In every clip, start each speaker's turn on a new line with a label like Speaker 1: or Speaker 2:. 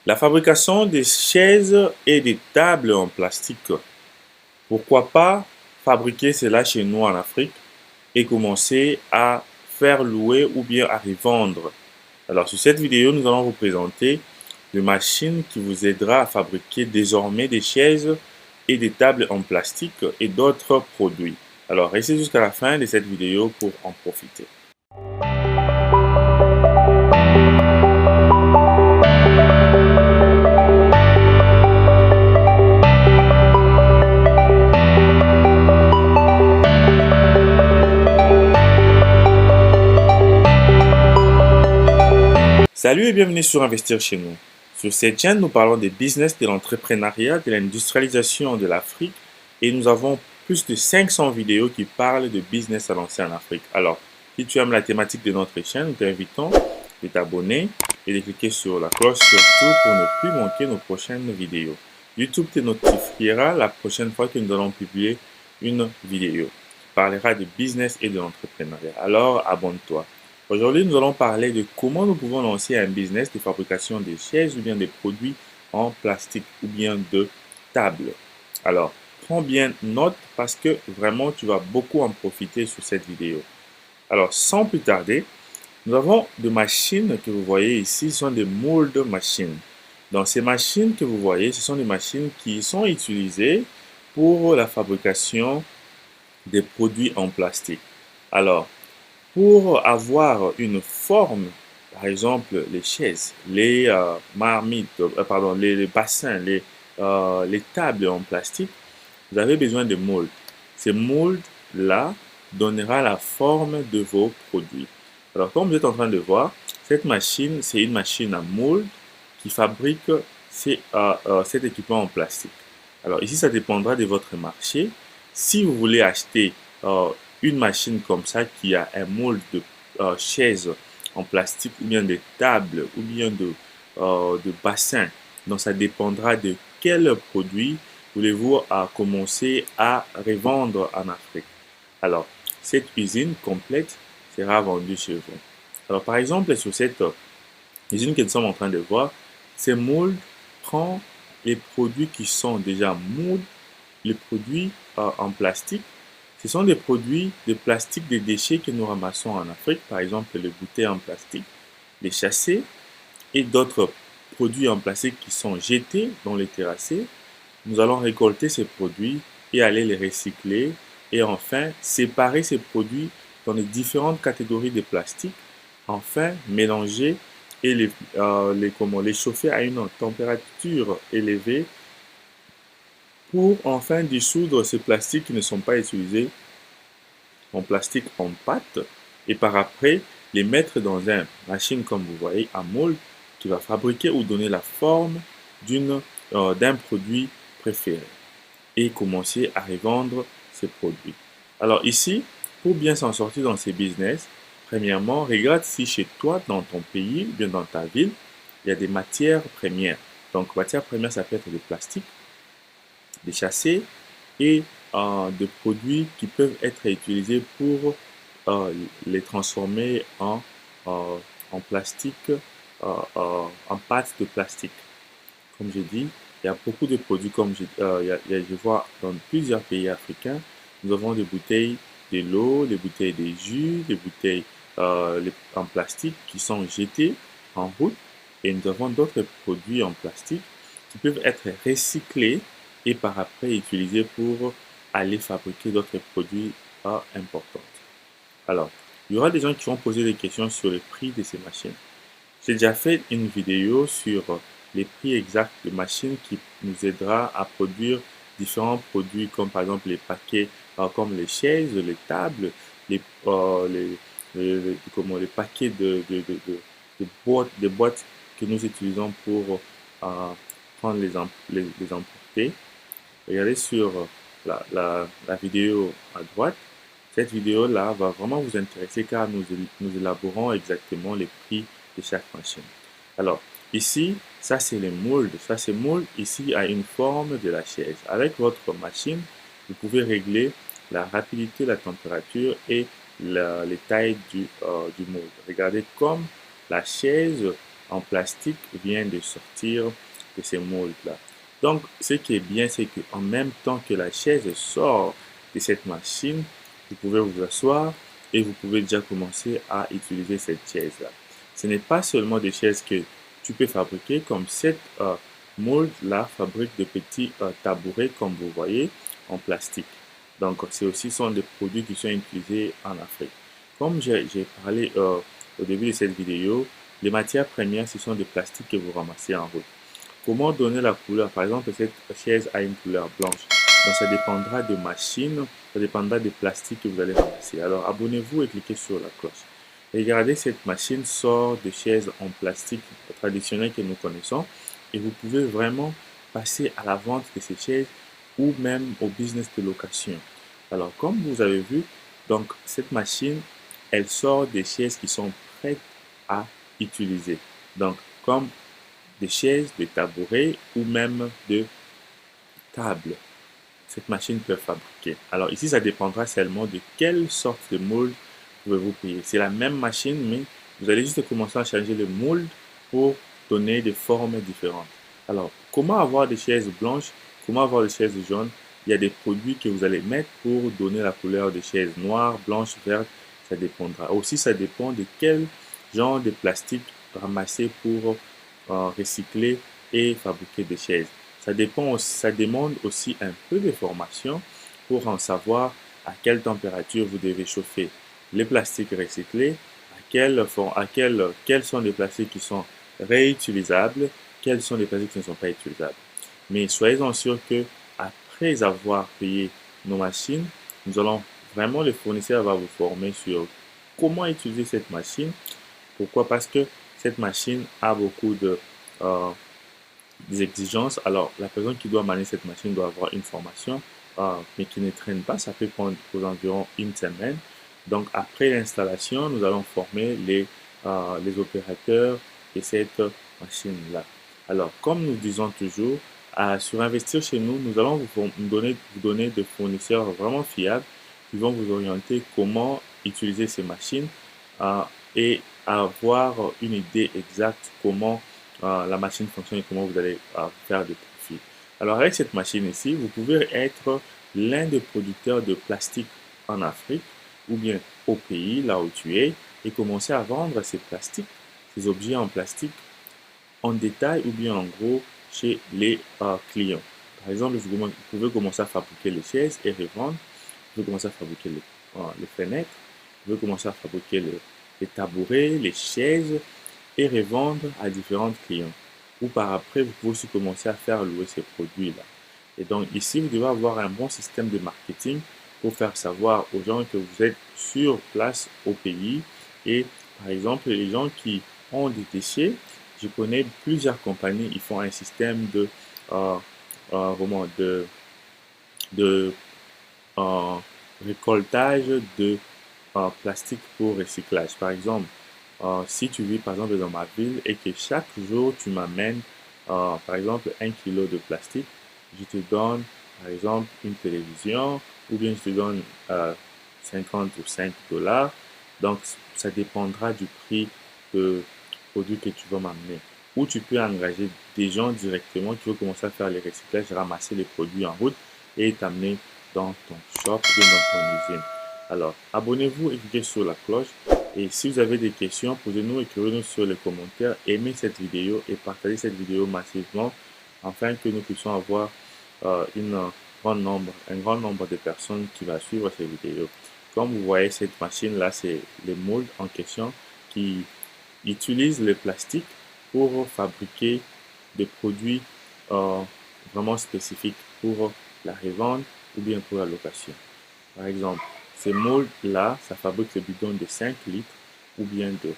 Speaker 1: La fabrication des chaises et des tables en plastique. Pourquoi pas fabriquer cela chez nous en Afrique et commencer à faire louer ou bien à revendre. Alors sur cette vidéo, nous allons vous présenter une machine qui vous aidera à fabriquer désormais des chaises et des tables en plastique et d'autres produits. Alors restez jusqu'à la fin de cette vidéo pour en profiter. Salut et bienvenue sur Investir chez nous. Sur cette chaîne, nous parlons des business, de l'entrepreneuriat, de l'industrialisation de l'Afrique et nous avons plus de 500 vidéos qui parlent de business à lancer en Afrique. Alors, si tu aimes la thématique de notre chaîne, nous t'invitons de t'abonner et de cliquer sur la cloche surtout pour ne plus manquer nos prochaines vidéos. YouTube te notifiera la prochaine fois que nous allons publier une vidéo qui parlera de business et de l'entrepreneuriat. Alors, abonne-toi. Aujourd'hui, nous allons parler de comment nous pouvons lancer un business de fabrication de chaises ou bien des produits en plastique ou bien de tables. Alors, prends bien note parce que vraiment, tu vas beaucoup en profiter sur cette vidéo. Alors, sans plus tarder, nous avons des machines que vous voyez ici, ce sont des mold machines. Donc, ces machines que vous voyez, ce sont des machines qui sont utilisées pour la fabrication des produits en plastique. Alors, pour avoir une forme, par exemple les chaises, les marmites, pardon, les bassins, les tables en plastique, vous avez besoin de molds. Ces molds-là donnera la forme de vos produits. Alors, comme vous êtes en train de voir, cette machine, c'est une machine à mold qui fabrique cet équipement en plastique. Alors, ici, ça dépendra de votre marché. Si vous voulez acheter une machine comme ça qui a un mold de chaise en plastique ou bien de tables ou bien de bassins, donc ça dépendra de quel produit voulez-vous commencer à revendre en Afrique. Alors, cette usine complète sera vendue chez vous. Alors, par exemple, sur cette usine que nous sommes en train de voir, ces molds prend les produits qui sont déjà mould, les produits en plastique. Ce sont des produits de plastique, des déchets que nous ramassons en Afrique, par exemple les bouteilles en plastique, les chassés et d'autres produits en plastique qui sont jetés dans les terrassés. Nous allons récolter ces produits et aller les recycler et enfin séparer ces produits dans les différentes catégories de plastique, enfin mélanger et les chauffer à une température élevée pour enfin dissoudre ces plastiques qui ne sont pas utilisés en plastique en pâte et par après les mettre dans une machine comme vous voyez à mold qui va fabriquer ou donner la forme d'un produit préféré et commencer à revendre ces produits. Alors ici, pour bien s'en sortir dans ces business, premièrement, regarde si chez toi, dans ton pays, bien dans ta ville, il y a des matières premières. Donc matières premières, ça peut être des plastiques, des châssis et de produits qui peuvent être utilisés pour les transformer en plastique, en pâte de plastique. Comme je dis, il y a beaucoup de produits, comme je vois dans plusieurs pays africains, nous avons des bouteilles de l'eau, des bouteilles de jus, des bouteilles en plastique qui sont jetées en route et nous avons d'autres produits en plastique qui peuvent être recyclés et par après utilisés pour aller fabriquer d'autres produits importants. Alors, il y aura des gens qui vont poser des questions sur le prix de ces machines. J'ai déjà fait une vidéo sur les prix exacts de machines qui nous aidera à produire différents produits comme par exemple les paquets comme les chaises, les tables, les, les paquets de boîtes que nous utilisons pour prendre les emporter. Regardez sur la vidéo à droite. Cette vidéo-là va vraiment vous intéresser car nous élaborons exactement les prix de chaque machine. Alors, ici, ça c'est les moulds. Ça c'est mould ici à une forme de la chaise. Avec votre machine, vous pouvez régler la rapidité, la température et les tailles du mould. Regardez comme la chaise en plastique vient de sortir de ces moldes-là. Donc, ce qui est bien, c'est qu'en même temps que la chaise sort de cette machine, vous pouvez vous asseoir et vous pouvez déjà commencer à utiliser cette chaise-là. Ce n'est pas seulement des chaises que tu peux fabriquer, comme cette mold-là fabrique de petits tabourets, comme vous voyez, en plastique. Donc, c'est aussi sont des produits qui sont utilisés en Afrique. Comme j'ai parlé au début de cette vidéo, les matières premières, ce sont des plastiques que vous ramassez en route. Comment donner la couleur? Par exemple, cette chaise a une couleur blanche. Donc, ça dépendra de machines, ça dépendra des plastiques que vous allez ramasser. Alors, abonnez-vous et cliquez sur la cloche. Regardez, cette machine sort de chaises en plastique traditionnelles que nous connaissons et vous pouvez vraiment passer à la vente de ces chaises ou même au business de location. Alors, comme vous avez vu, donc cette machine, elle sort des chaises qui sont prêtes à utiliser. Donc, comme des chaises, des tabourets ou même de tables. Cette machine peut fabriquer. Alors ici, ça dépendra seulement de quelle sorte de moule pouvez-vous payer. C'est la même machine, mais vous allez juste commencer à changer le moule pour donner des formes différentes. Alors, comment avoir des chaises blanches? Comment avoir des chaises jaunes? Il y a des produits que vous allez mettre pour donner la couleur des chaises noires, blanches, vertes. Ça dépendra. Aussi, ça dépend de quel genre de plastique ramasser pour recycler et fabriquer des chaises. Ça dépend aussi, ça demande aussi un peu de formation pour en savoir à quelle température vous devez chauffer les plastiques recyclés, quels sont les plastiques qui sont réutilisables, quels sont les plastiques qui ne sont pas utilisables. Mais soyez-en sûrs que après avoir payé nos machines, nous allons vraiment, le fournisseur va vous former sur comment utiliser cette machine. Pourquoi? Parce que cette machine a beaucoup euh, des exigences. Alors, la personne qui doit manier cette machine doit avoir une formation, mais qui ne traîne pas. Ça peut prendre aux environs une semaine. Donc, après l'installation, nous allons former les opérateurs de cette machine-là. Alors, comme nous disons toujours, sur Investir chez nous, nous allons vous donner des fournisseurs vraiment fiables qui vont vous orienter comment utiliser ces machines et avoir une idée exacte comment la machine fonctionne et comment vous allez faire des profits. Alors avec cette machine ici, vous pouvez être l'un des producteurs de plastique en Afrique ou bien au pays, là où tu es, et commencer à vendre ces plastiques, ces objets en plastique en détail ou bien en gros chez les clients. Par exemple, vous pouvez commencer à fabriquer les chaises et revendre. Vous pouvez commencer à fabriquer les fenêtres. Vous pouvez commencer à fabriquer les tabourets, les chaises et revendre à différents clients. Ou par après, vous pouvez aussi commencer à faire louer ces produits-là. Et donc ici, vous devez avoir un bon système de marketing pour faire savoir aux gens que vous êtes sur place au pays. Et par exemple, les gens qui ont des déchets, je connais plusieurs compagnies, ils font un système euh, vraiment de euh, récoltage de plastique pour recyclage. Par exemple, si tu vis par exemple dans ma ville et que chaque jour tu m'amènes par exemple 1 kilo de plastique, je te donne par exemple une télévision ou bien je te donne 50 ou 5 dollars. Donc ça dépendra du prix de produit que tu vas m'amener. Ou tu peux engager des gens directement qui vont commencer à faire les recyclages, ramasser les produits en route et t'amener dans ton shop ou dans ton usine. Alors, abonnez-vous et cliquez sur la cloche. Et si vous avez des questions, posez-nous, écrivez-nous sur les commentaires, aimez cette vidéo et partagez cette vidéo massivement afin que nous puissions avoir un grand nombre de personnes qui va suivre ces vidéos. Comme vous voyez, cette machine-là, c'est les moldes en question qui utilisent le plastique pour fabriquer des produits vraiment spécifiques pour la revente ou bien pour la location. Par exemple, ces moldes-là, ça fabrique des bidons de 5 litres ou bien de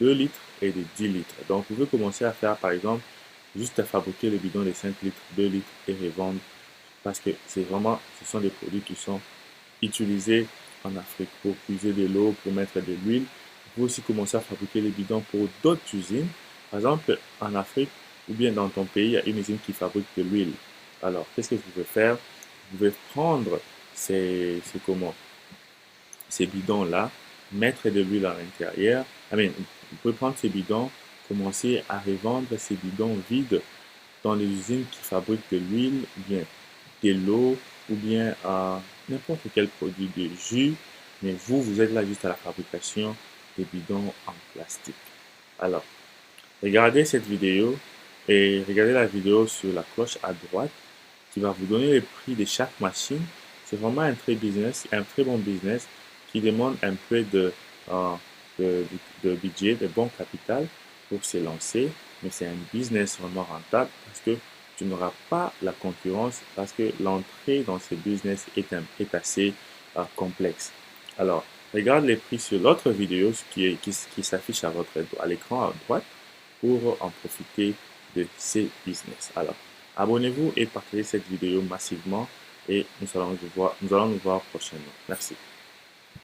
Speaker 1: 2 litres et de 10 litres. Donc, vous pouvez commencer à faire, par exemple, juste à fabriquer les bidons de 5 litres, 2 litres et revendre parce que ce sont des produits qui sont utilisés en Afrique pour puiser de l'eau, pour mettre de l'huile. Vous pouvez aussi commencer à fabriquer les bidons pour d'autres usines. Par exemple, en Afrique ou bien dans ton pays, il y a une usine qui fabrique de l'huile. Alors, qu'est-ce que vous pouvez faire? Vous pouvez prendre ces bidons-là, mettre de l'huile à l'intérieur. Vous pouvez prendre ces bidons commencer à revendre ces bidons vides dans les usines qui fabriquent de l'huile, ou bien de l'eau, ou bien n'importe quel produit de jus, mais vous êtes là juste à la fabrication des bidons en plastique. Alors, regardez cette vidéo et regardez la vidéo sur la cloche à droite qui va vous donner le prix de chaque machine. C'est vraiment un très bon business qui demande un peu euh, de budget, de bon capital pour se lancer, mais c'est un business vraiment rentable parce que tu n'auras pas la concurrence parce que l'entrée dans ce business est assez complexe. Alors, regarde les prix sur l'autre vidéo qui s'affiche à l'écran à droite pour en profiter de ces business. Alors, abonnez-vous et partagez cette vidéo massivement et nous allons nous voir prochainement. Merci.